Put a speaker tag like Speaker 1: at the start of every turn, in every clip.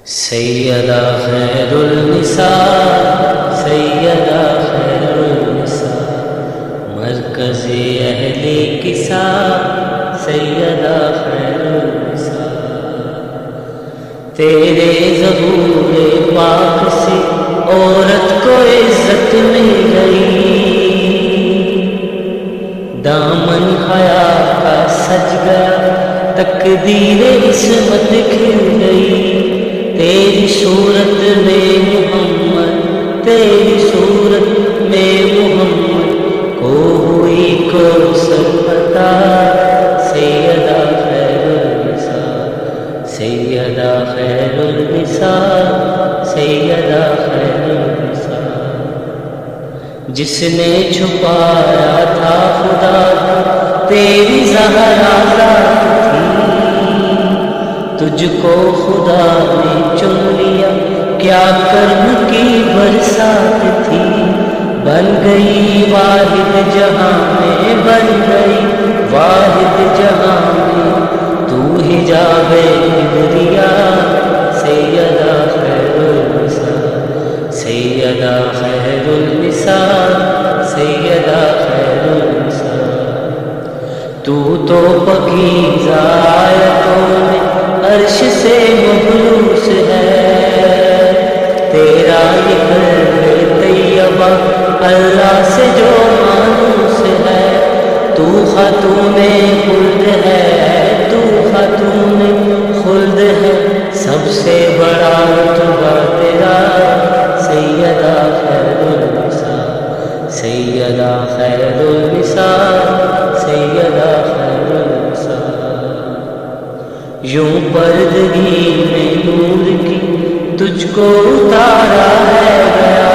Speaker 1: سیدہ خیر النساء سیدہ خیر النساء مرکز اہل کساء سیدہ خیر النساء تیرے ظہور پاک سے عورت کو عزت مل گئی، دامن حیا کا سج گیا، تقدیر عصمت کھل گئی، تیری صورت میں محمد، تیری صورت میں محمد کو ہوئی کوثر عطا سیدہ خیر النساء سیدہ خیر النساء سیدہ خیر النساء جس نے چھپایا تھا خدا تیری زہرا ذات تھی، تجھ کو خدا نے چن لیا، کیا کرم کی برسات تھی، بن گئی واحد جہاں میں، بن گئی واحد جہاں میں، تو حجاب کبریا سیدہ خیر النساء سیدہ خیر النساء سیدہ خیر النساء تو پاکیزہ آیتوں میں عرش سے مبعوث ہے، تیرا یہ گھر طیبہ اللہ سے جو مانوس ہے، تو خاتون خلد ہے، تو خاتون خلد ہے، سب سے بڑا رتبہ تیرا سیدہ خیر النساء سیدہ خیر النساء سیدہ خیر النساء یوں پردگی میں نور کی تجھ کو اتارا ہے گیا،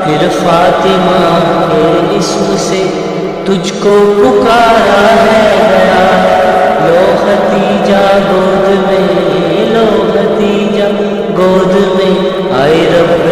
Speaker 1: پھر فاطمہ کے اسم سے تجھ کو پکارا ہے گیا، لو ختیجہ گود میں، لو ختیجہ گود میں، آئے رب